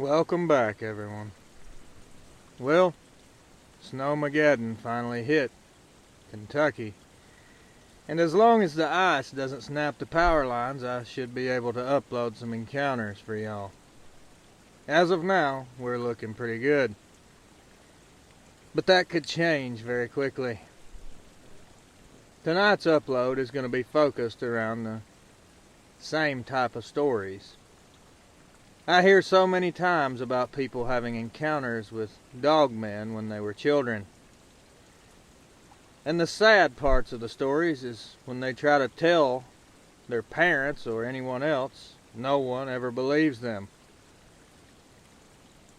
Welcome back, everyone. Well, Snowmageddon finally hit Kentucky, and as long as the ice doesn't snap the power lines, I should be able to upload some encounters for y'all. As of now, we're looking pretty good, but that could change very quickly. Tonight's upload is going to be focused around the same type of stories. I hear so many times about people having encounters with dogmen when they were children. And the sad parts of the stories is when they try to tell their parents or anyone else, no one ever believes them.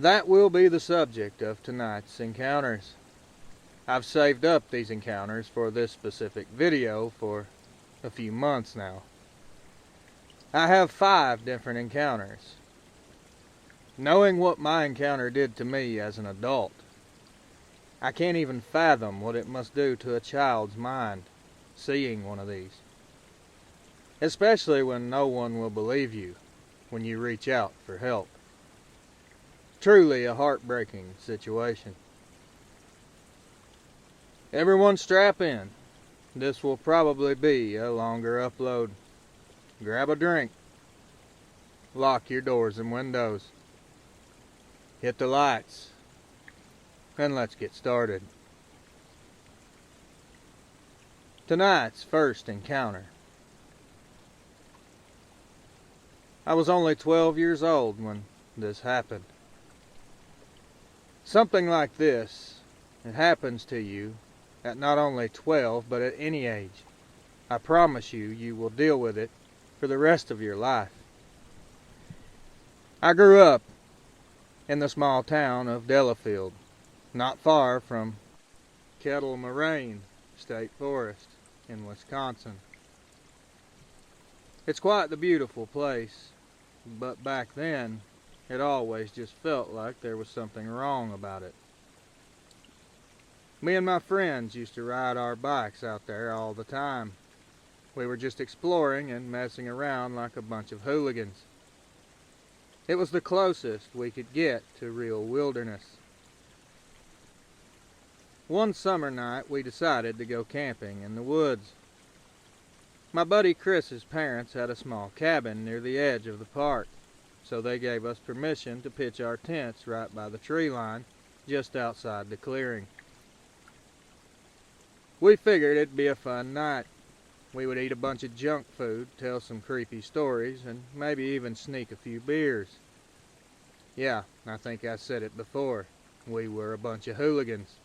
That will be the subject of tonight's encounters. I've saved up these encounters for this specific video for a few months now. I have 5 different encounters. Knowing what my encounter did to me as an adult, I can't even fathom what it must do to a child's mind seeing one of these. Especially when no one will believe you when you reach out for help. Truly a heartbreaking situation. Everyone strap in. This will probably be a longer upload. Grab a drink. Lock your doors and windows. Hit the lights, and let's get started. Tonight's first encounter. I was only 12 years old when this happened. Something like this, it happens to you at not only 12, but at any age. I promise you, you will deal with it for the rest of your life. I grew up in the small town of Delafield, not far from Kettle Moraine State Forest in Wisconsin. It's quite the beautiful place, but back then it always just felt like there was something wrong about it. Me and my friends used to ride our bikes out there all the time. We were just exploring and messing around like a bunch of hooligans. It was the closest we could get to real wilderness. One summer night, we decided to go camping in the woods. My buddy Chris's parents had a small cabin near the edge of the park, so they gave us permission to pitch our tents right by the tree line, just outside the clearing. We figured it'd be a fun night. We would eat a bunch of junk food, tell some creepy stories, and maybe even sneak a few beers. Yeah, I think I said it before. We were a bunch of hooligans.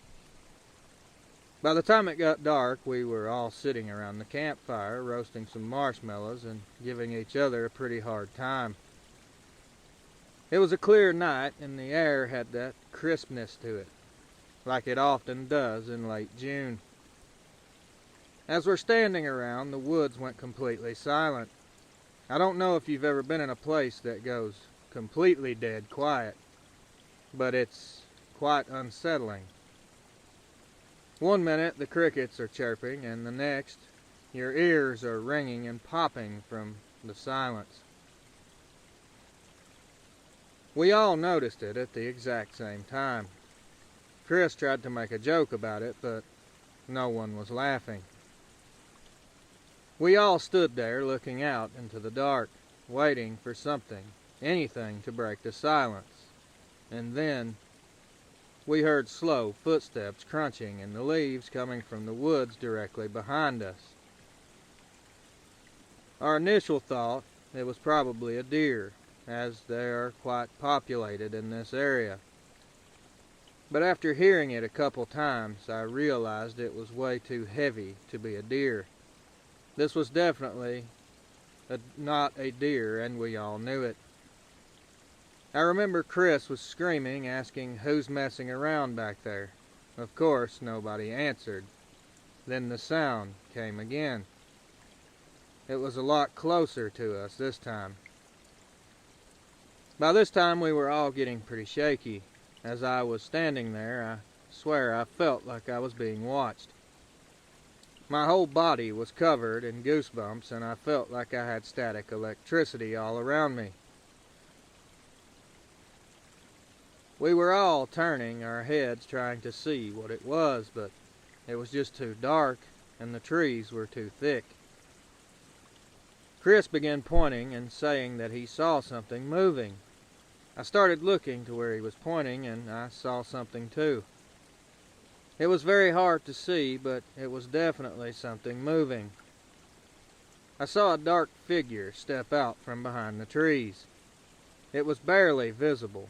By the time it got dark, we were all sitting around the campfire, roasting some marshmallows and giving each other a pretty hard time. It was a clear night, and the air had that crispness to it, like it often does in late June. As we're standing around, the woods went completely silent. I don't know if you've ever been in a place that goes completely dead quiet, but it's quite unsettling. One minute the crickets are chirping, and the next your ears are ringing and popping from the silence. We all noticed it at the exact same time. Chris tried to make a joke about it, but no one was laughing. We all stood there looking out into the dark, waiting for something, anything to break the silence. And then we heard slow footsteps crunching in the leaves coming from the woods directly behind us. Our initial thought, it was probably a deer, as they are quite populated in this area. But after hearing it a couple times, I realized it was way too heavy to be a deer. This was definitely not a deer, and we all knew it. I remember Chris was screaming, asking who's messing around back there. Of course, nobody answered. Then the sound came again. It was a lot closer to us this time. By this time, we were all getting pretty shaky. As I was standing there, I swear I felt like I was being watched. My whole body was covered in goosebumps, and I felt like I had static electricity all around me. We were all turning our heads trying to see what it was, but it was just too dark and the trees were too thick. Chris began pointing and saying that he saw something moving. I started looking to where he was pointing, and I saw something too. It was very hard to see, but it was definitely something moving. I saw a dark figure step out from behind the trees. It was barely visible.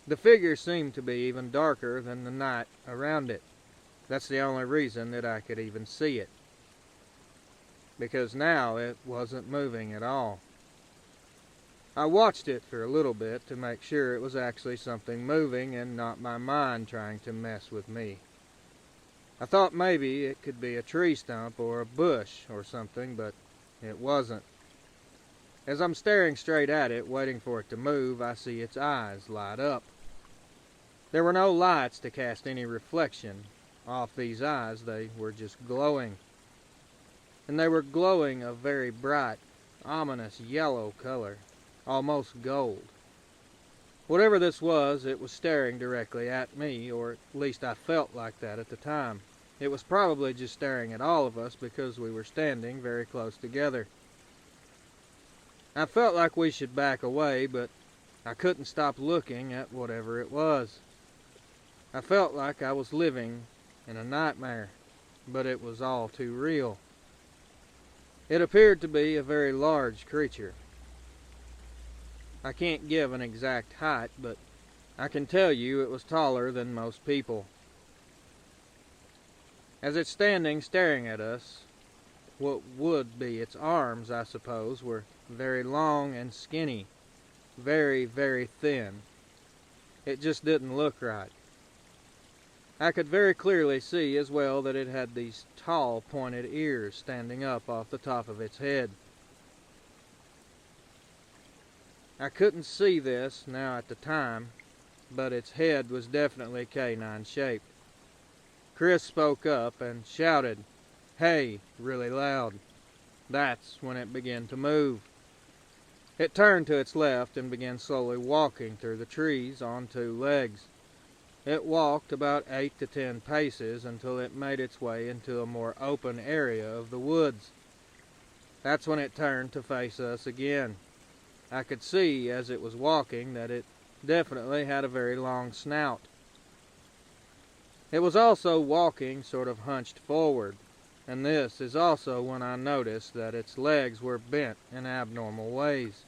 The figure seemed to be even darker than the night around it. That's the only reason that I could even see it, because now it wasn't moving at all. I watched it for a little bit to make sure it was actually something moving and not my mind trying to mess with me. I thought maybe it could be a tree stump or a bush or something, but it wasn't. As I'm staring straight at it, waiting for it to move, I see its eyes light up. There were no lights to cast any reflection off these eyes. They were just glowing. And they were glowing a very bright, ominous yellow color, almost gold. Whatever this was, it was staring directly at me, or at least I felt like that at the time. It was probably just staring at all of us because we were standing very close together. I felt like we should back away, but I couldn't stop looking at whatever it was. I felt like I was living in a nightmare, but it was all too real. It appeared to be a very large creature. I can't give an exact height, but I can tell you it was taller than most people. As it's standing staring at us, what would be its arms, I suppose, were very long and skinny, very, very thin. It just didn't look right. I could very clearly see as well that it had these tall, pointed ears standing up off the top of its head. I couldn't see this now at the time, but its head was definitely canine shaped. Chris spoke up and shouted, "Hey," really loud. That's when it began to move. It turned to its left and began slowly walking through the trees on two legs. It walked about 8 to 10 paces until it made its way into a more open area of the woods. That's when it turned to face us again. I could see as it was walking that it definitely had a very long snout. It was also walking sort of hunched forward, and this is also when I noticed that its legs were bent in abnormal ways.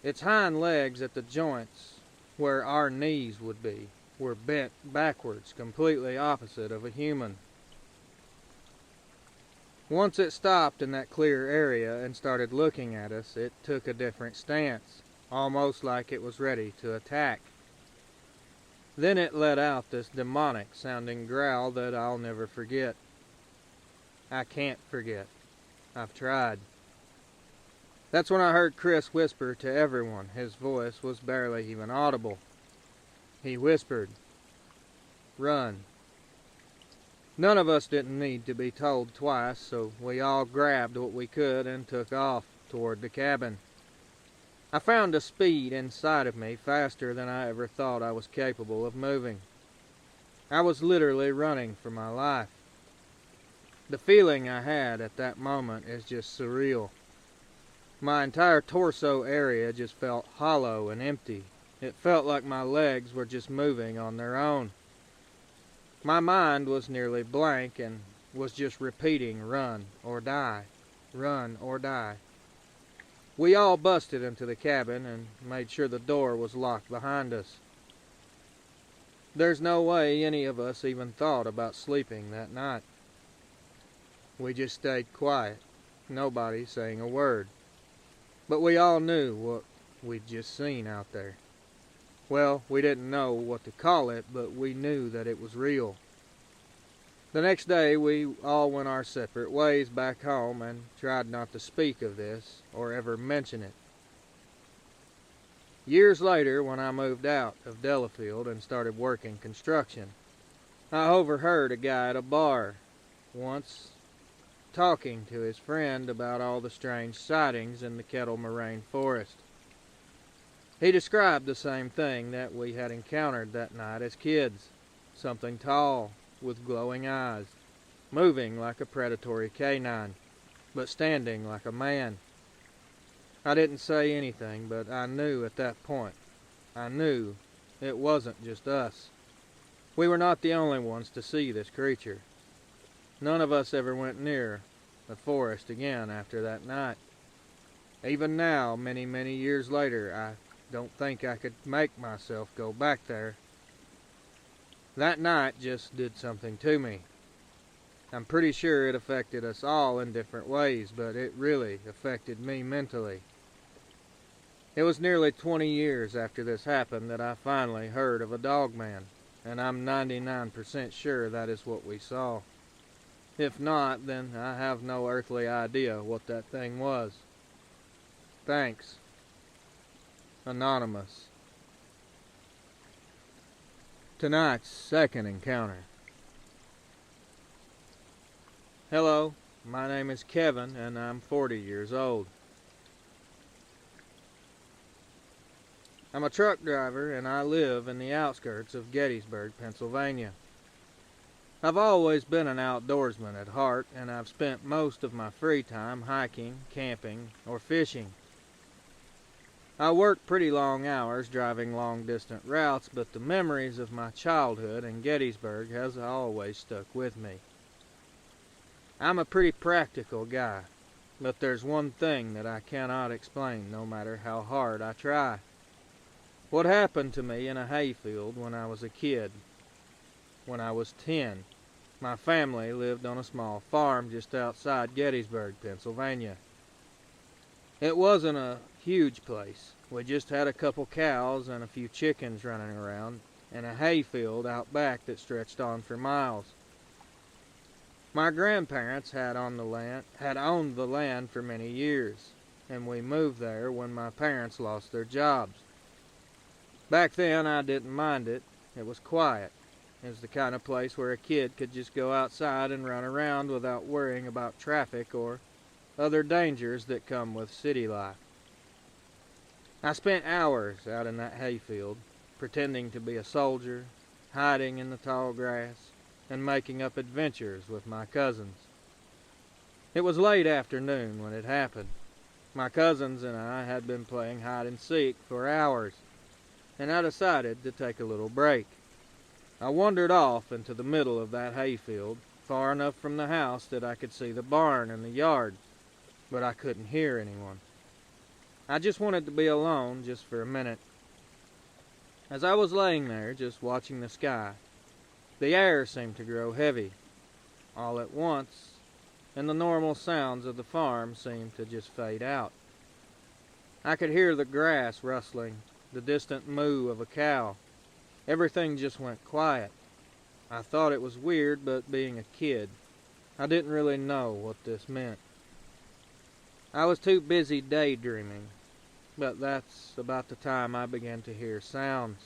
Its hind legs at the joints, where our knees would be, were bent backwards, completely opposite of a human. Once it stopped in that clear area and started looking at us, it took a different stance, almost like it was ready to attack. Then it let out this demonic-sounding growl that I'll never forget. I can't forget. I've tried. That's when I heard Chris whisper to everyone. His voice was barely even audible. He whispered, "Run." None of us didn't need to be told twice, so we all grabbed what we could and took off toward the cabin. I found a speed inside of me faster than I ever thought I was capable of moving. I was literally running for my life. The feeling I had at that moment is just surreal. My entire torso area just felt hollow and empty. It felt like my legs were just moving on their own. My mind was nearly blank and was just repeating, "Run or die, run or die." We all busted into the cabin and made sure the door was locked behind us. There's no way any of us even thought about sleeping that night. We just stayed quiet, nobody saying a word. But we all knew what we'd just seen out there. Well, we didn't know what to call it, but we knew that it was real. The next day, we all went our separate ways back home and tried not to speak of this or ever mention it. Years later, when I moved out of Delafield and started working construction, I overheard a guy at a bar once talking to his friend about all the strange sightings in the Kettle Moraine forest. He described the same thing that we had encountered that night as kids. Something tall, with glowing eyes, moving like a predatory canine, but standing like a man. I didn't say anything, but I knew at that point. I knew it wasn't just us. We were not the only ones to see this creature. None of us ever went near the forest again after that night. Even now, many, many years later, I don't think I could make myself go back there. That night just did something to me. I'm pretty sure it affected us all in different ways, but it really affected me mentally. It was nearly 20 years after this happened that I finally heard of a Dogman, and I'm 99% sure that is what we saw. If not, then I have no earthly idea what that thing was. Thanks. Anonymous. Tonight's second encounter. Hello, my name is Kevin, and I'm 40 years old. I'm a truck driver, and I live in the outskirts of Gettysburg, Pennsylvania. I've always been an outdoorsman at heart, and I've spent most of my free time hiking, camping, or fishing. I work pretty long hours driving long-distance routes, but the memories of my childhood in Gettysburg has always stuck with me. I'm a pretty practical guy, but there's one thing that I cannot explain no matter how hard I try. What happened to me in a hayfield when I was a kid? When I was 10, my family lived on a small farm just outside Gettysburg, Pennsylvania. It wasn't a huge place. We just had a couple cows and a few chickens running around, and a hayfield out back that stretched on for miles. My grandparents had owned the land for many years, and we moved there when my parents lost their jobs. Back then, I didn't mind it. It was quiet. It was the kind of place where a kid could just go outside and run around without worrying about traffic or other dangers that come with city life. I spent hours out in that hayfield, pretending to be a soldier, hiding in the tall grass, and making up adventures with my cousins. It was late afternoon when it happened. My cousins and I had been playing hide and seek for hours, and I decided to take a little break. I wandered off into the middle of that hayfield, far enough from the house that I could see the barn and the yard, but I couldn't hear anyone. I just wanted to be alone just for a minute. As I was laying there, just watching the sky, the air seemed to grow heavy, all at once, and the normal sounds of the farm seemed to just fade out. I could hear the grass rustling, the distant moo of a cow. Everything just went quiet. I thought it was weird, but being a kid, I didn't really know what this meant. I was too busy daydreaming, but that's about the time I began to hear sounds.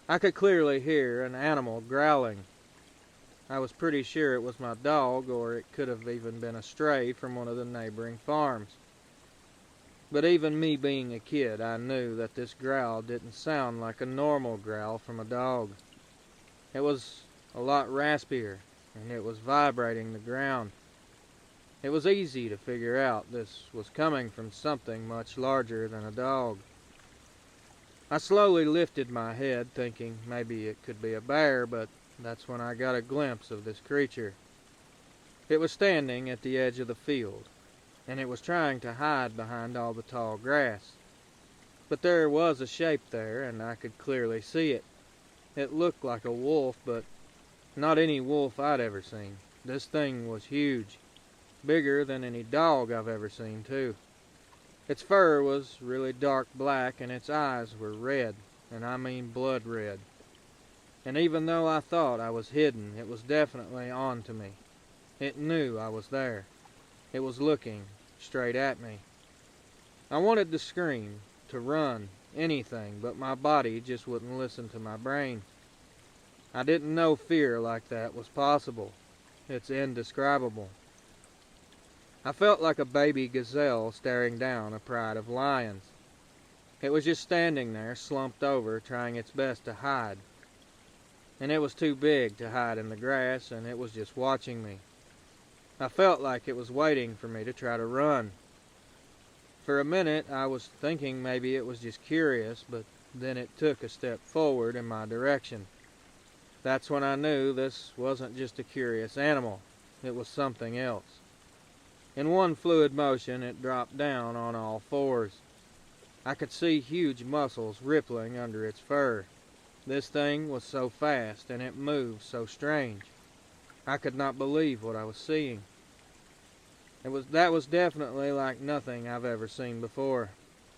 I could clearly hear an animal growling. I was pretty sure it was my dog, or it could have even been a stray from one of the neighboring farms. But even me being a kid, I knew that this growl didn't sound like a normal growl from a dog. It was a lot raspier, and it was vibrating the ground. It was easy to figure out this was coming from something much larger than a dog. I slowly lifted my head, thinking maybe it could be a bear, but that's when I got a glimpse of this creature. It was standing at the edge of the field, and it was trying to hide behind all the tall grass. But there was a shape there, and I could clearly see it. It looked like a wolf, but not any wolf I'd ever seen. This thing was huge, bigger than any dog I've ever seen, too. Its fur was really dark black, and its eyes were red, and I mean blood red. And even though I thought I was hidden, it was definitely on to me. It knew I was there. It was looking straight at me. I wanted to scream, to run, anything, but my body just wouldn't listen to my brain. I didn't know fear like that was possible. It's indescribable. I felt like a baby gazelle staring down a pride of lions. It was just standing there, slumped over, trying its best to hide. And it was too big to hide in the grass, and it was just watching me. I felt like it was waiting for me to try to run. For a minute, I was thinking maybe it was just curious, but then it took a step forward in my direction. That's when I knew this wasn't just a curious animal. It was something else. In one fluid motion, it dropped down on all fours. I could see huge muscles rippling under its fur. This thing was so fast, and it moved so strange. I could not believe what I was seeing. That was definitely like nothing I've ever seen before.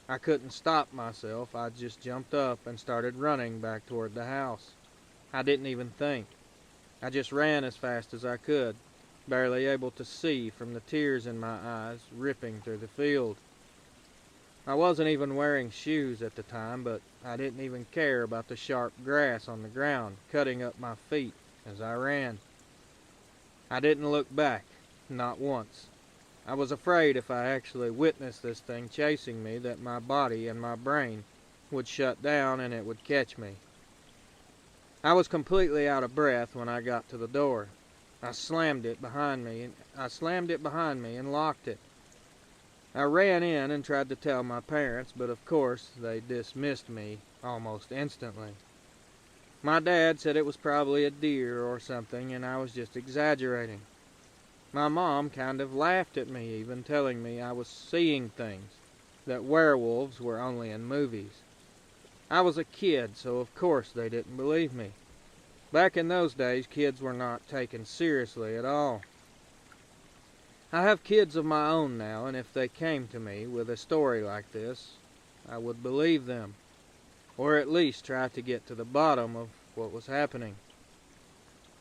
I couldn't stop myself. I just jumped up and started running back toward the house. I didn't even think. I just ran as fast as I could, barely able to see from the tears in my eyes ripping through the field. I wasn't even wearing shoes at the time, but I didn't even care about the sharp grass on the ground, cutting up my feet as I ran. I didn't look back, not once. I was afraid if I actually witnessed this thing chasing me that my body and my brain would shut down and it would catch me. I was completely out of breath when I got to the door. I slammed it behind me and locked it. I ran in and tried to tell my parents, but of course they dismissed me almost instantly. My dad said it was probably a deer or something and I was just exaggerating. My mom kind of laughed at me, even telling me I was seeing things, that werewolves were only in movies. I was a kid, so of course they didn't believe me. Back in those days, kids were not taken seriously at all. I have kids of my own now, and if they came to me with a story like this, I would believe them, or at least try to get to the bottom of what was happening.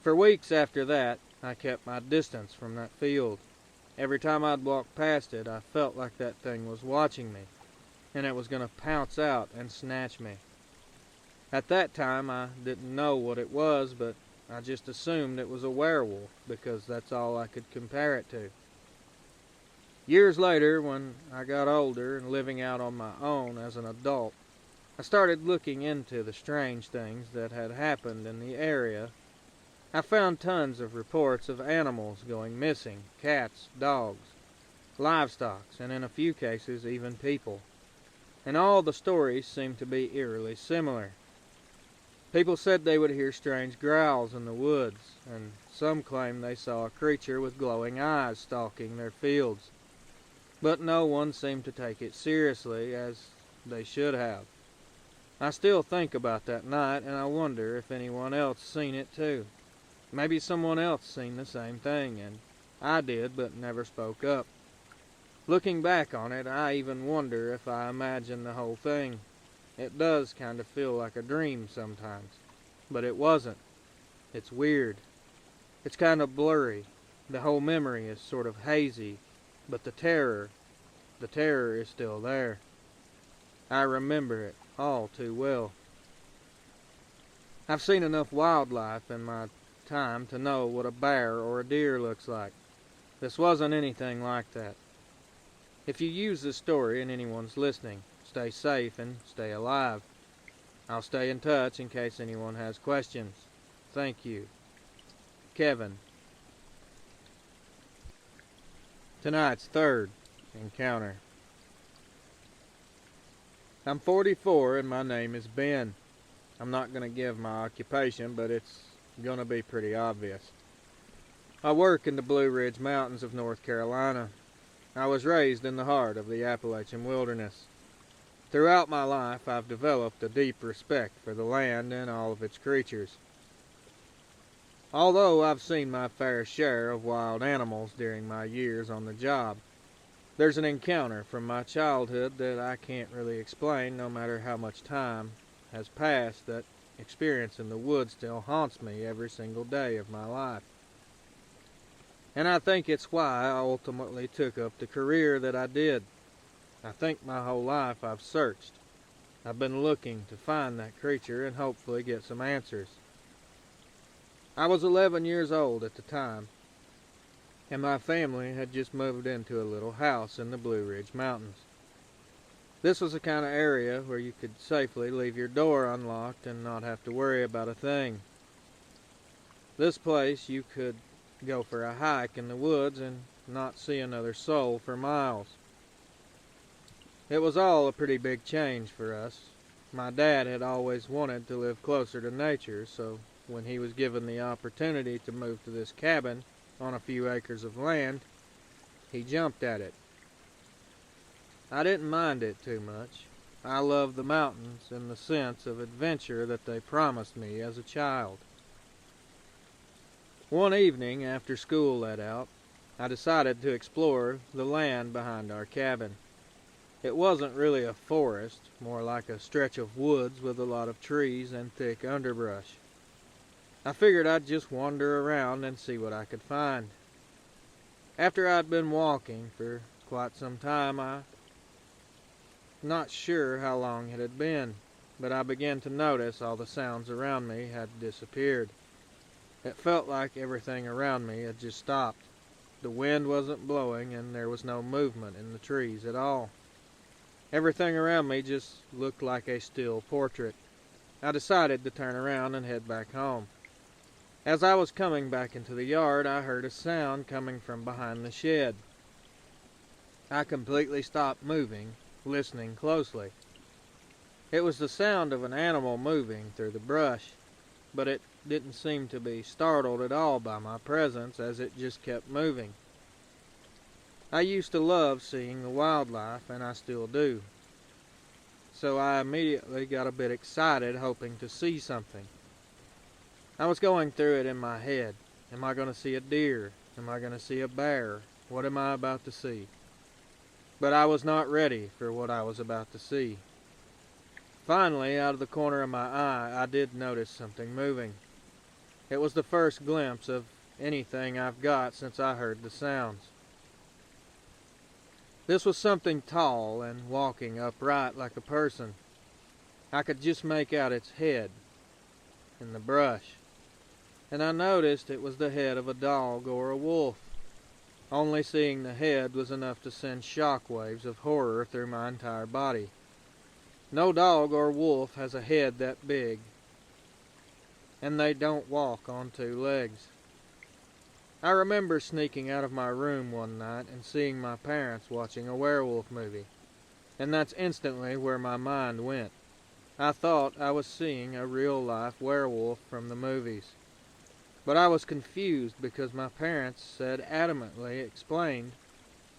For weeks after that, I kept my distance from that field. Every time I'd walk past it, I felt like that thing was watching me, and it was going to pounce out and snatch me. At that time, I didn't know what it was, but I just assumed it was a werewolf, because that's all I could compare it to. Years later, when I got older and living out on my own as an adult, I started looking into the strange things that had happened in the area. I found tons of reports of animals going missing, cats, dogs, livestock, and in a few cases even people. And all the stories seemed to be eerily similar. People said they would hear strange growls in the woods, and some claimed they saw a creature with glowing eyes stalking their fields. But no one seemed to take it seriously, as they should have. I still think about that night, and I wonder if anyone else seen it too. Maybe someone else seen the same thing, and I did, but never spoke up. Looking back on it, I even wonder if I imagined the whole thing. It does kind of feel like a dream sometimes, but it wasn't. It's weird. It's kind of blurry. The whole memory is sort of hazy, but the terror is still there. I remember it all too well. I've seen enough wildlife in my time to know what a bear or a deer looks like. This wasn't anything like that. If you use this story and anyone's listening, stay safe and stay alive. I'll stay in touch in case anyone has questions. Thank you. Kevin. Tonight's third encounter. I'm 44 and my name is Ben. I'm not going to give my occupation, but it's going to be pretty obvious. I work in the Blue Ridge Mountains of North Carolina. I was raised in the heart of the Appalachian wilderness. Throughout my life, I've developed a deep respect for the land and all of its creatures. Although I've seen my fair share of wild animals during my years on the job, there's an encounter from my childhood that I can't really explain no matter how much time has passed. That experience in the woods still haunts me every single day of my life. And I think it's why I ultimately took up the career that I did. I think my whole life I've searched. I've been looking to find that creature and hopefully get some answers. I was 11 years old at the time, and my family had just moved into a little house in the Blue Ridge Mountains. This was the kind of area where you could safely leave your door unlocked and not have to worry about a thing. This place you could go for a hike in the woods and not see another soul for miles. It was all a pretty big change for us. My dad had always wanted to live closer to nature, so when he was given the opportunity to move to this cabin on a few acres of land, he jumped at it. I didn't mind it too much. I loved the mountains and the sense of adventure that they promised me as a child. One evening after school let out, I decided to explore the land behind our cabin. It wasn't really a forest, more like a stretch of woods with a lot of trees and thick underbrush. I figured I'd just wander around and see what I could find. After I'd been walking for quite some time, I'm not sure how long it had been, but I began to notice all the sounds around me had disappeared. It felt like everything around me had just stopped. The wind wasn't blowing and there was no movement in the trees at all. Everything around me just looked like a still portrait. I decided to turn around and head back home. As I was coming back into the yard, I heard a sound coming from behind the shed. I completely stopped moving, listening closely. It was the sound of an animal moving through the brush, but it didn't seem to be startled at all by my presence as it just kept moving. I used to love seeing the wildlife, and I still do. So I immediately got a bit excited, hoping to see something. I was going through it in my head. Am I going to see a deer? Am I going to see a bear? What am I about to see? But I was not ready for what I was about to see. Finally, out of the corner of my eye, I did notice something moving. It was the first glimpse of anything I've got since I heard the sounds. This was something tall and walking upright like a person. I could just make out its head in the brush, and I noticed it was the head of a dog or a wolf. Only seeing the head was enough to send shock waves of horror through my entire body. No dog or wolf has a head that big, and they don't walk on two legs. I remember sneaking out of my room one night and seeing my parents watching a werewolf movie, and that's instantly where my mind went. I thought I was seeing a real-life werewolf from the movies. But I was confused because my parents said adamantly explained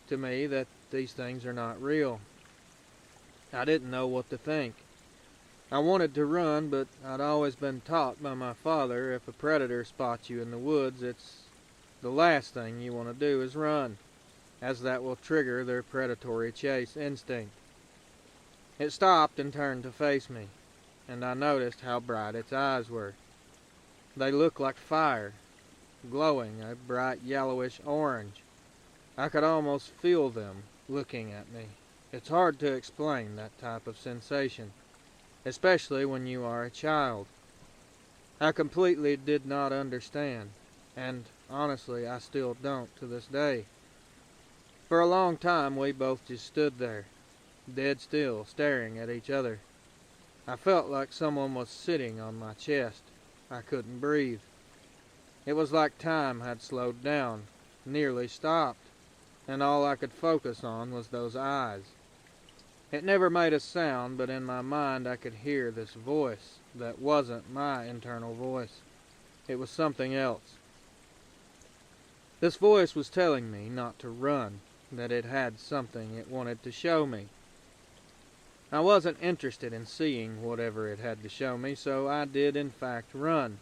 to me that these things are not real. I didn't know what to think. I wanted to run, but I'd always been taught by my father if a predator spots you in the woods, it's the last thing you want to do is run, as that will trigger their predatory chase instinct. It stopped and turned to face me, and I noticed how bright its eyes were. They looked like fire, glowing a bright yellowish orange. I could almost feel them looking at me. It's hard to explain that type of sensation, especially when you are a child. I completely did not understand, and honestly, I still don't to this day. For a long time, we both just stood there, dead still, staring at each other. I felt like someone was sitting on my chest. I couldn't breathe. It was like time had slowed down, nearly stopped, and all I could focus on was those eyes. It never made a sound, but in my mind I could hear this voice that wasn't my internal voice. It was something else. This voice was telling me not to run, that it had something it wanted to show me. I wasn't interested in seeing whatever it had to show me, so I did in fact run.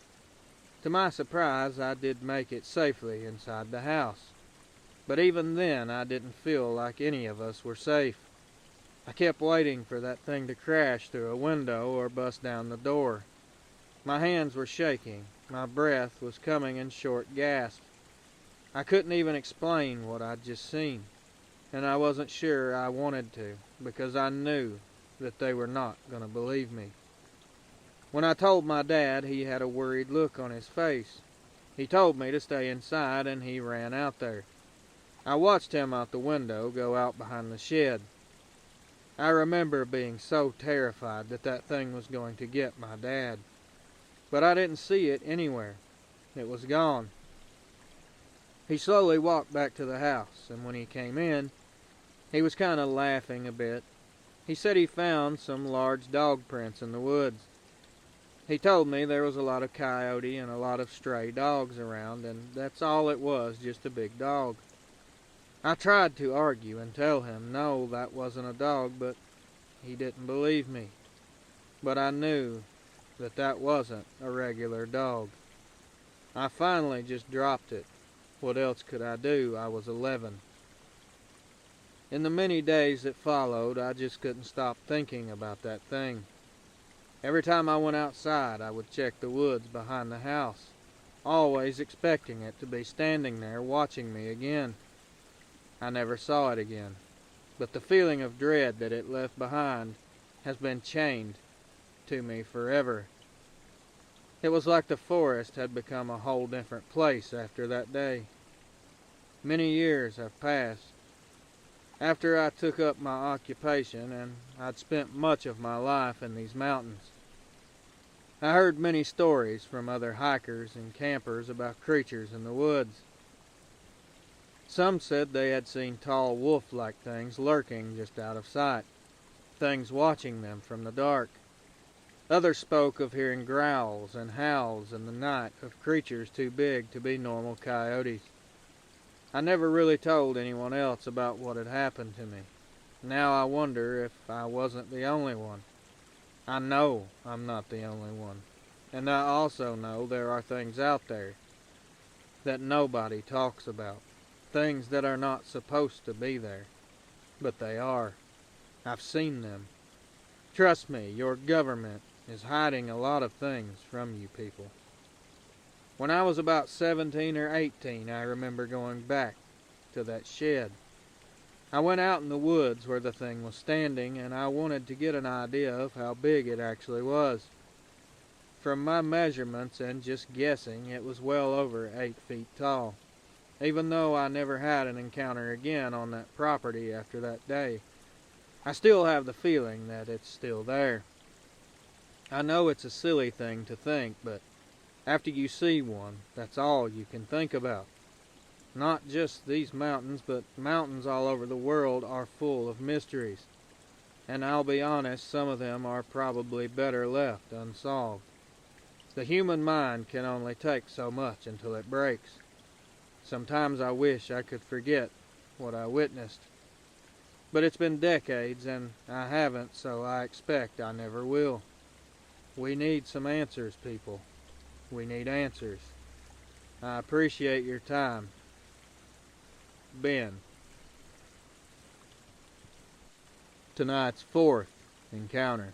To my surprise, I did make it safely inside the house. But even then, I didn't feel like any of us were safe. I kept waiting for that thing to crash through a window or bust down the door. My hands were shaking. My breath was coming in short gasps. I couldn't even explain what I'd just seen, and I wasn't sure I wanted to, because I knew that they were not going to believe me. When I told my dad, he had a worried look on his face. He told me to stay inside, and he ran out there. I watched him out the window go out behind the shed. I remember being so terrified that that thing was going to get my dad. But I didn't see it anywhere. It was gone. He slowly walked back to the house, and when he came in, he was kind of laughing a bit. He said he found some large dog prints in the woods. He told me there was a lot of coyote and a lot of stray dogs around, and that's all it was, just a big dog. I tried to argue and tell him, no, that wasn't a dog, but he didn't believe me. But I knew that that wasn't a regular dog. I finally just dropped it. What else could I do? I was 11. In the many days that followed, I just couldn't stop thinking about that thing. Every time I went outside, I would check the woods behind the house, always expecting it to be standing there watching me again. I never saw it again, but the feeling of dread that it left behind has been chained to me forever. It was like the forest had become a whole different place after that day. Many years have passed. After I took up my occupation, and I'd spent much of my life in these mountains, I heard many stories from other hikers and campers about creatures in the woods. Some said they had seen tall wolf-like things lurking just out of sight, things watching them from the dark. Others spoke of hearing growls and howls in the night of creatures too big to be normal coyotes. I never really told anyone else about what had happened to me. Now I wonder if I wasn't the only one. I know I'm not the only one. And I also know there are things out there that nobody talks about. Things that are not supposed to be there. But they are. I've seen them. Trust me, your government is hiding a lot of things from you people. When I was about 17 or 18, I remember going back to that shed. I went out in the woods where the thing was standing, and I wanted to get an idea of how big it actually was. From my measurements and just guessing, it was well over 8 feet tall. Even though I never had an encounter again on that property after that day, I still have the feeling that it's still there. I know it's a silly thing to think, but after you see one, that's all you can think about. Not just these mountains, but mountains all over the world are full of mysteries. And I'll be honest, some of them are probably better left unsolved. The human mind can only take so much until it breaks. Sometimes I wish I could forget what I witnessed. But it's been decades, and I haven't, so I expect I never will. We need some answers, people. We need answers. I appreciate your time. Ben. Tonight's fourth encounter.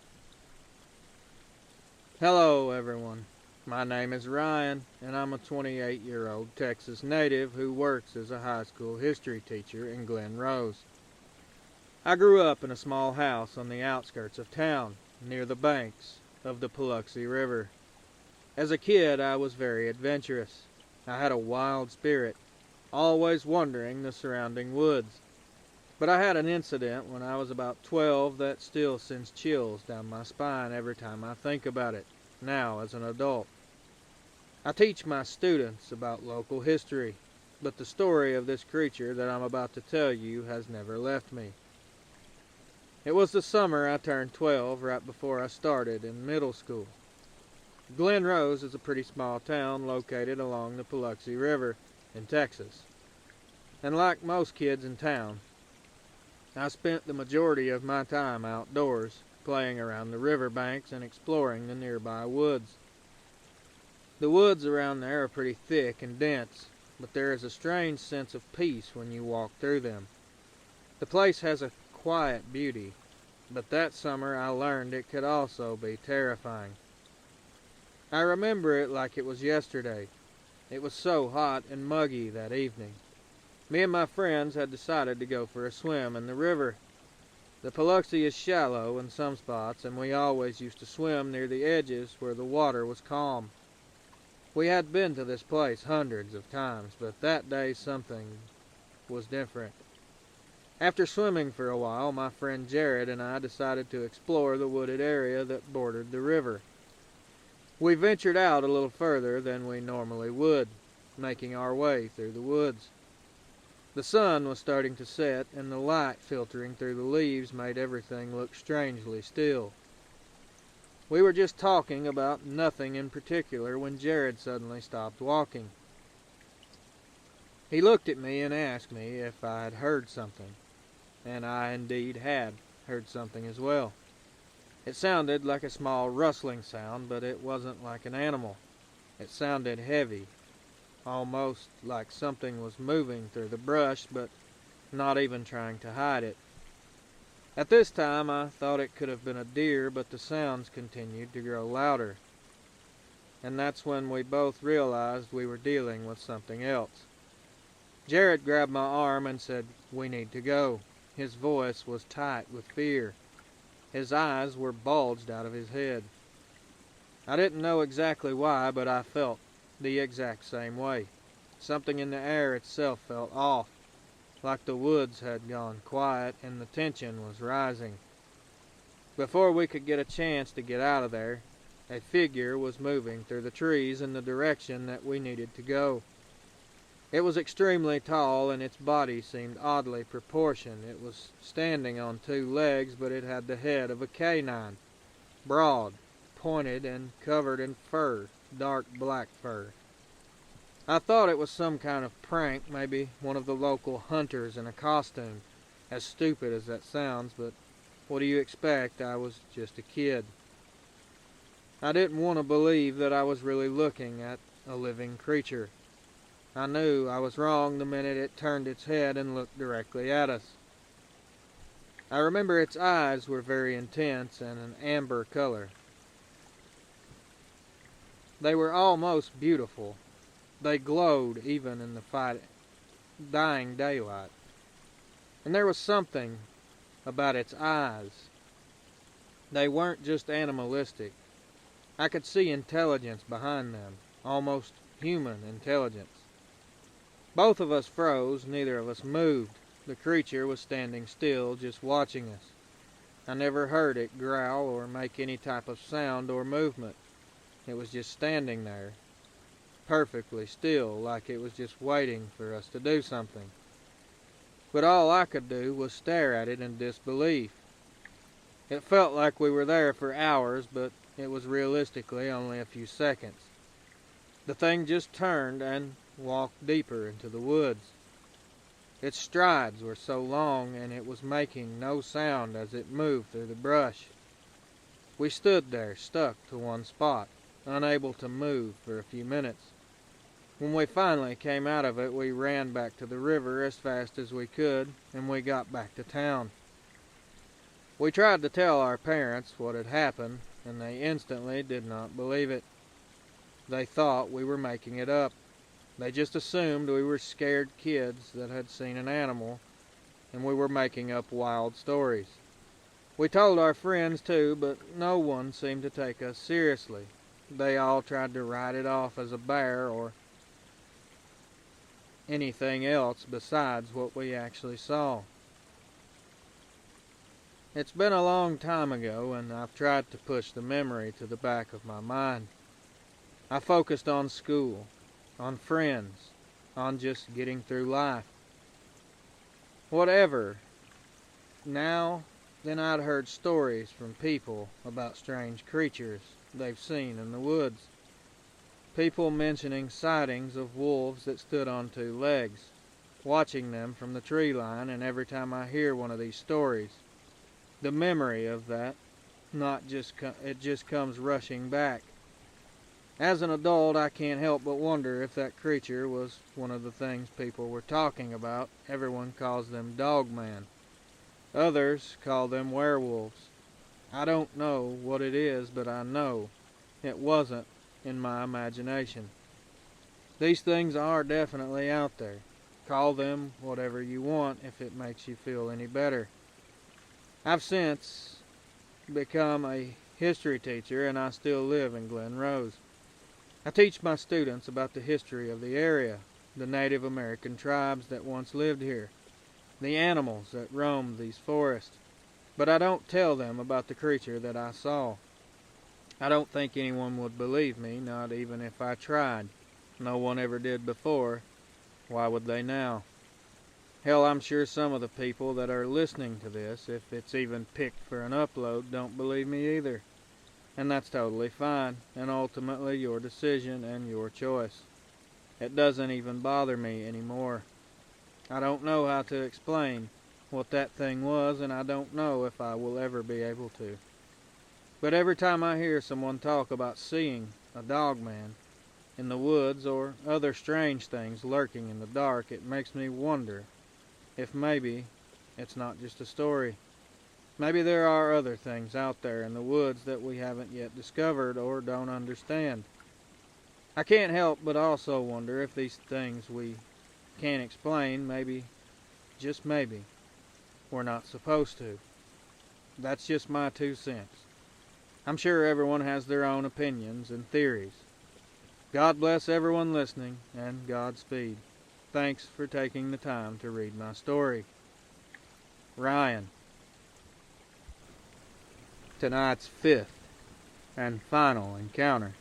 Hello, everyone. My name is Ryan, and I'm a 28-year-old Texas native who works as a high school history teacher in Glen Rose. I grew up in a small house on the outskirts of town, near the banks of the Paluxy River. As a kid, I was very adventurous. I had a wild spirit, always wandering the surrounding woods. But I had an incident when I was about 12 that still sends chills down my spine every time I think about it, now as an adult. I teach my students about local history, but the story of this creature that I'm about to tell you has never left me. It was the summer I turned 12, right before I started in middle school. Glen Rose is a pretty small town located along the Paluxy River in Texas. And like most kids in town, I spent the majority of my time outdoors, playing around the riverbanks and exploring the nearby woods. The woods around there are pretty thick and dense, but there is a strange sense of peace when you walk through them. The place has a quiet beauty, but that summer I learned it could also be terrifying. I remember it like it was yesterday. It was so hot and muggy that evening. Me and my friends had decided to go for a swim in the river. The Paluxy is shallow in some spots, and we always used to swim near the edges where the water was calm. We had been to this place hundreds of times, but that day something was different. After swimming for a while, my friend Jared and I decided to explore the wooded area that bordered the river. We ventured out a little further than we normally would, making our way through the woods. The sun was starting to set, and the light filtering through the leaves made everything look strangely still. We were just talking about nothing in particular when Jared suddenly stopped walking. He looked at me and asked me if I had heard something, and I indeed had heard something as well. It sounded like a small rustling sound, but it wasn't like an animal. It sounded heavy, almost like something was moving through the brush, but not even trying to hide it. At this time I thought it could have been a deer, but the sounds continued to grow louder. And that's when we both realized we were dealing with something else. Jared grabbed my arm and said, "We need to go." His voice was tight with fear. His eyes were bulged out of his head. I didn't know exactly why, but I felt the exact same way. Something in the air itself felt off, like the woods had gone quiet and the tension was rising. Before we could get a chance to get out of there, a figure was moving through the trees in the direction that we needed to go. It was extremely tall, and its body seemed oddly proportioned. It was standing on two legs, but it had the head of a canine, broad, pointed, and covered in fur, dark black fur. I thought it was some kind of prank, maybe one of the local hunters in a costume. As stupid as that sounds, but what do you expect? I was just a kid. I didn't want to believe that I was really looking at a living creature. I knew I was wrong the minute it turned its head and looked directly at us. I remember its eyes were very intense and an amber color. They were almost beautiful. They glowed even in the dying daylight. And there was something about its eyes. They weren't just animalistic. I could see intelligence behind them, almost human intelligence. Both of us froze, neither of us moved. The creature was standing still, just watching us. I never heard it growl or make any type of sound or movement. It was just standing there, perfectly still, like it was just waiting for us to do something. But all I could do was stare at it in disbelief. It felt like we were there for hours, but it was realistically only a few seconds. The thing just turned and walked deeper into the woods. Its strides were so long, and it was making no sound as it moved through the brush. We stood there, stuck to one spot, unable to move for a few minutes. When we finally came out of it, we ran back to the river as fast as we could, and we got back to town. We tried to tell our parents what had happened, and they instantly did not believe it. They thought we were making it up. They just assumed we were scared kids that had seen an animal, and we were making up wild stories. We told our friends too, but no one seemed to take us seriously. They all tried to write it off as a bear or anything else besides what we actually saw. It's been a long time ago, and I've tried to push the memory to the back of my mind. I focused on school, on friends, on just getting through life. Whatever. Now, then I'd heard stories from people about strange creatures they've seen in the woods. People mentioning sightings of wolves that stood on two legs, watching them from the tree line, and every time I hear one of these stories, the memory of that it just comes rushing back. As an adult, I can't help but wonder if that creature was one of the things people were talking about. Everyone calls them Dogman. Others call them werewolves. I don't know what it is, but I know it wasn't in my imagination. These things are definitely out there. Call them whatever you want if it makes you feel any better. I've since become a history teacher, and I still live in Glen Rose. I teach my students about the history of the area, the Native American tribes that once lived here, the animals that roamed these forests, but I don't tell them about the creature that I saw. I don't think anyone would believe me, not even if I tried. No one ever did before. Why would they now? Hell, I'm sure some of the people that are listening to this, if it's even picked for an upload, don't believe me either. And that's totally fine, and ultimately your decision and your choice. It doesn't even bother me anymore. I don't know how to explain what that thing was, and I don't know if I will ever be able to. But every time I hear someone talk about seeing a dogman in the woods or other strange things lurking in the dark, it makes me wonder if maybe it's not just a story. Maybe there are other things out there in the woods that we haven't yet discovered or don't understand. I can't help but also wonder if these things we can't explain, maybe, just maybe, we're not supposed to. That's just my 2 cents. I'm sure everyone has their own opinions and theories. God bless everyone listening, and Godspeed. Thanks for taking the time to read my story. Ryan. Tonight's 5th and final encounter.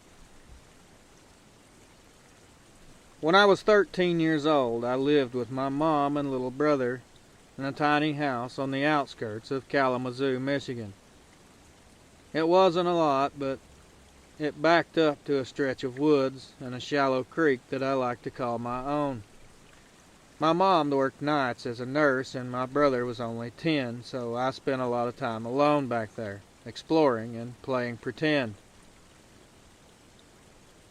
When I was 13 years old, I lived with my mom and little brother in a tiny house on the outskirts of Kalamazoo, Michigan. It wasn't a lot, but it backed up to a stretch of woods and a shallow creek that I like to call my own. My mom worked nights as a nurse, and my brother was only 10, so I spent a lot of time alone back there, exploring and playing pretend.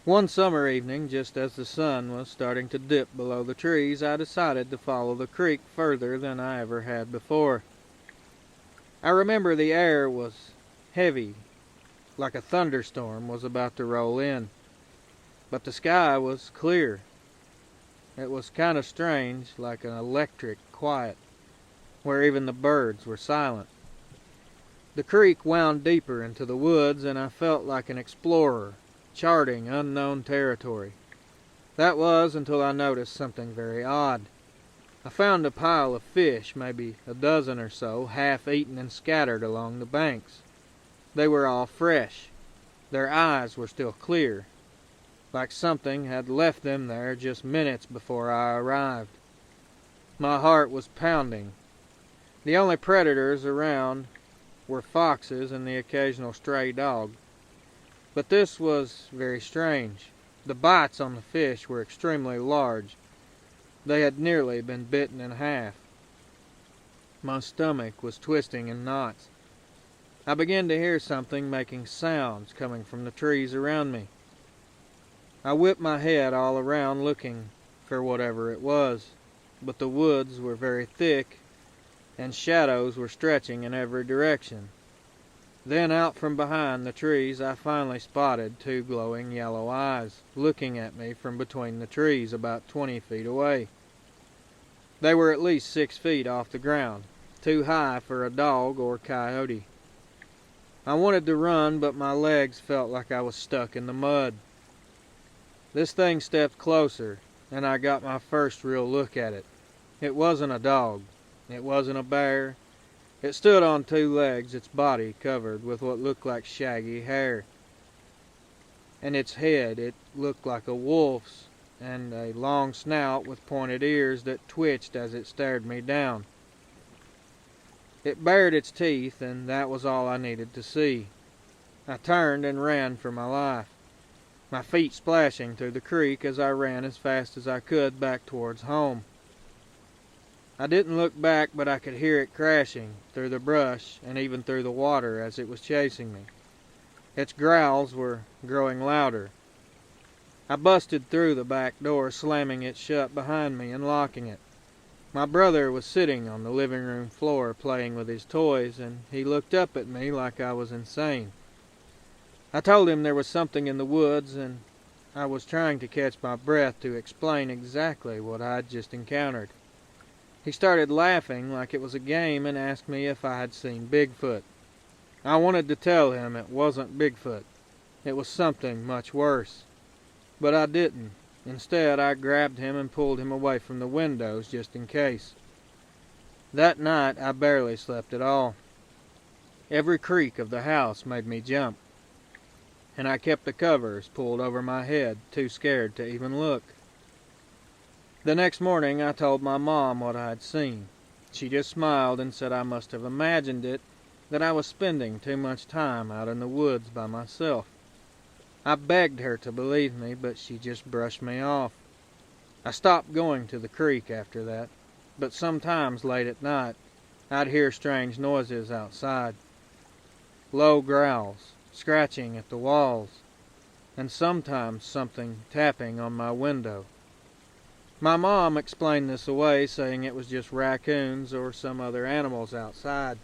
One summer evening, just as the sun was starting to dip below the trees, I decided to follow the creek further than I ever had before. I remember the air was heavy, like a thunderstorm was about to roll in, but the sky was clear. It was kind of strange, like an electric quiet, where even the birds were silent. The creek wound deeper into the woods, and I felt like an explorer, charting unknown territory. That was until I noticed something very odd. I found a pile of fish, maybe a dozen or so, half eaten and scattered along the banks. They were all fresh. Their eyes were still clear, like something had left them there just minutes before I arrived. My heart was pounding. The only predators around were foxes and the occasional stray dog. But this was very strange. The bites on the fish were extremely large. They had nearly been bitten in half. My stomach was twisting in knots. I began to hear something making sounds coming from the trees around me. I whipped my head all around looking for whatever it was, but the woods were very thick and shadows were stretching in every direction. Then out from behind the trees I finally spotted 2 glowing yellow eyes looking at me from between the trees about 20 feet away. They were at least 6 feet off the ground, too high for a dog or coyote. I wanted to run, but my legs felt like I was stuck in the mud. This thing stepped closer, and I got my first real look at it. It wasn't a dog. It wasn't a bear. It stood on 2 legs, its body covered with what looked like shaggy hair. And its head, it looked like a wolf's, and a long snout with pointed ears that twitched as it stared me down. It bared its teeth, and that was all I needed to see. I turned and ran for my life, my feet splashing through the creek as I ran as fast as I could back towards home. I didn't look back, but I could hear it crashing through the brush and even through the water as it was chasing me. Its growls were growing louder. I busted through the back door, slamming it shut behind me and locking it. My brother was sitting on the living room floor playing with his toys, and he looked up at me like I was insane. I told him there was something in the woods, and I was trying to catch my breath to explain exactly what I had just encountered. He started laughing like it was a game and asked me if I had seen Bigfoot. I wanted to tell him it wasn't Bigfoot. It was something much worse. But I didn't. Instead, I grabbed him and pulled him away from the windows just in case. That night I barely slept at all. Every creak of the house made me jump, and I kept the covers pulled over my head, too scared to even look. The next morning I told my mom what I had seen. She just smiled and said I must have imagined it, that I was spending too much time out in the woods by myself. I begged her to believe me, but she just brushed me off. I stopped going to the creek after that, but sometimes late at night I'd hear strange noises outside. Low growls, scratching at the walls, and sometimes something tapping on my window. My mom explained this away, saying it was just raccoons or some other animals outside.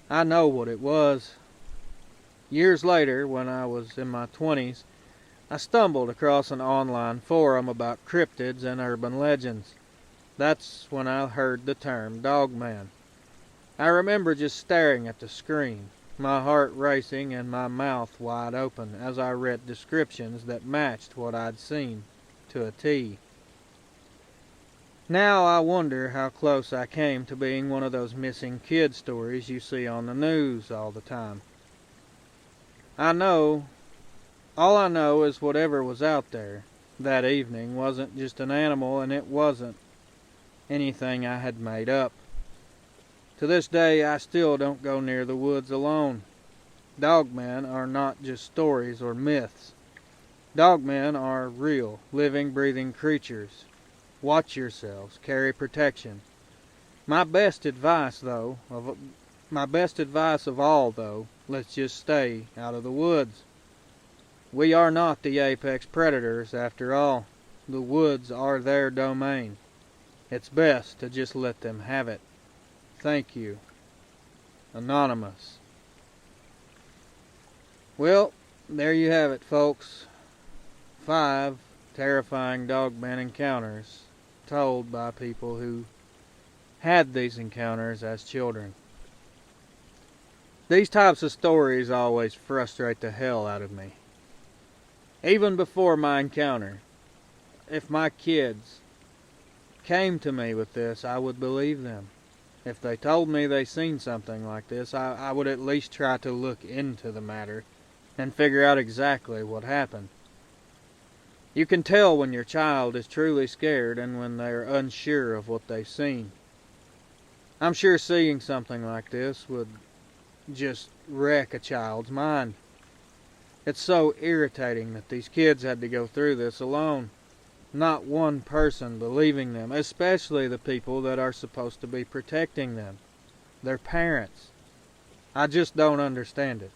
I know what it was. Years later, when I was in my 20s, I stumbled across an online forum about cryptids and urban legends. That's when I heard the term Dogman. I remember just staring at the screen, my heart racing and my mouth wide open as I read descriptions that matched what I'd seen to a T. Now I wonder how close I came to being one of those missing kid stories you see on the news all the time. All I know is whatever was out there that evening wasn't just an animal, and it wasn't anything I had made up. To this day, I still don't go near the woods alone. Dogmen are not just stories or myths. Dogmen are real, living, breathing creatures. Watch yourselves, carry protection. My best advice of all, let's just stay out of the woods. We are not the apex predators, after all. The woods are their domain. It's best to just let them have it. Thank you. Anonymous. Well, there you have it, folks. 5 terrifying Dogman encounters told by people who had these encounters as children. These types of stories always frustrate the hell out of me. Even before my encounter, if my kids came to me with this, I would believe them. If they told me they seen something like this, I would at least try to look into the matter and figure out exactly what happened. You can tell when your child is truly scared and when they are unsure of what they've seen. I'm sure seeing something like this would just wreck a child's mind. It's so irritating that these kids had to go through this alone. Not one person believing them, especially the people that are supposed to be protecting them, their parents. I just don't understand it.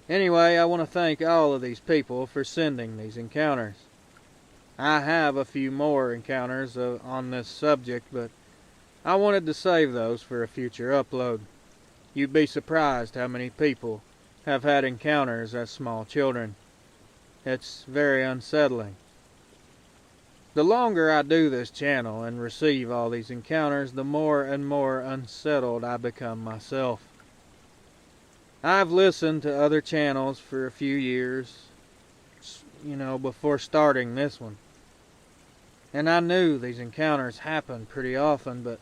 Anyway, I want to thank all of these people for sending these encounters. I have a few more encounters on this subject, but I wanted to save those for a future upload. You'd be surprised how many people have had encounters as small children. It's very unsettling. The longer I do this channel and receive all these encounters, the more and more unsettled I become myself. I've listened to other channels for a few years, before starting this one. And I knew these encounters happened pretty often, but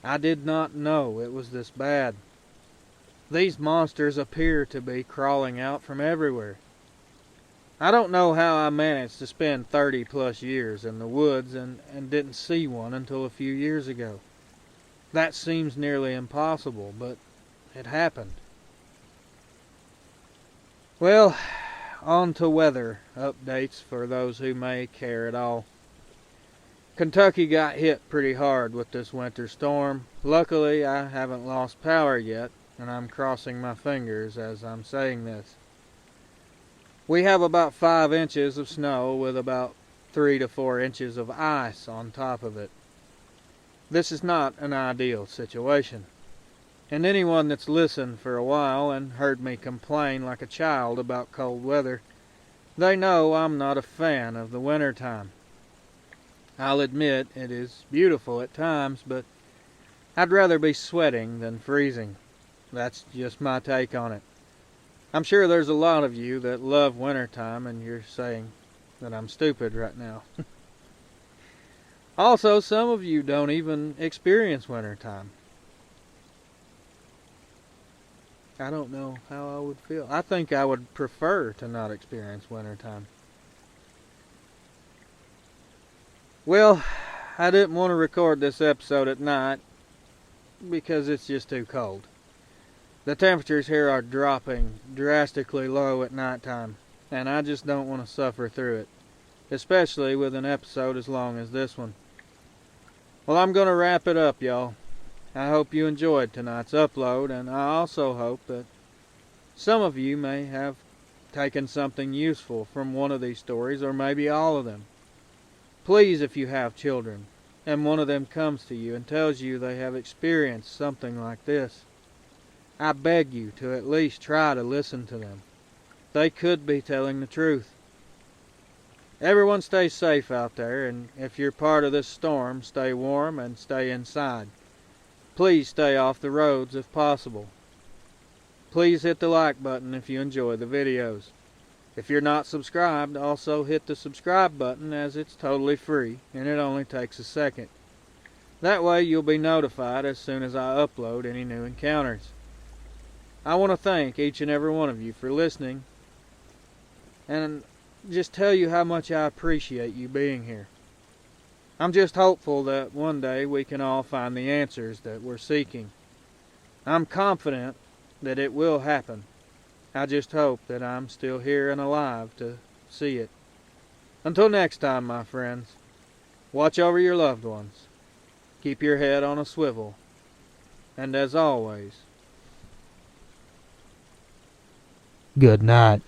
I did not know it was this bad. These monsters appear to be crawling out from everywhere. I don't know how I managed to spend 30 plus years in the woods and didn't see one until a few years ago. That seems nearly impossible, but it happened. Well, on to weather updates for those who may care at all. Kentucky got hit pretty hard with this winter storm. Luckily, I haven't lost power yet, and I'm crossing my fingers as I'm saying this. We have about 5 inches of snow with about 3 to 4 inches of ice on top of it. This is not an ideal situation. And anyone that's listened for a while and heard me complain like a child about cold weather, they know I'm not a fan of the winter time. I'll admit it is beautiful at times, but I'd rather be sweating than freezing. That's just my take on it. I'm sure there's a lot of you that love wintertime, and you're saying that I'm stupid right now. Also, some of you don't even experience wintertime. I don't know how I would feel. I think I would prefer to not experience wintertime. Well, I didn't want to record this episode at night because it's just too cold. The temperatures here are dropping drastically low at nighttime, and I just don't want to suffer through it, especially with an episode as long as this one. Well, I'm going to wrap it up, y'all. I hope you enjoyed tonight's upload, and I also hope that some of you may have taken something useful from one of these stories, or maybe all of them. Please, if you have children, and one of them comes to you and tells you they have experienced something like this, I beg you to at least try to listen to them. They could be telling the truth. Everyone stay safe out there, and if you're part of this storm, stay warm and stay inside. Please stay off the roads if possible. Please hit the like button if you enjoy the videos. If you're not subscribed, also hit the subscribe button, as it's totally free and it only takes a second. That way you'll be notified as soon as I upload any new encounters. I want to thank each and every one of you for listening, and just tell you how much I appreciate you being here. I'm just hopeful that one day we can all find the answers that we're seeking. I'm confident that it will happen. I just hope that I'm still here and alive to see it. Until next time, my friends, watch over your loved ones. Keep your head on a swivel. And as always, good night.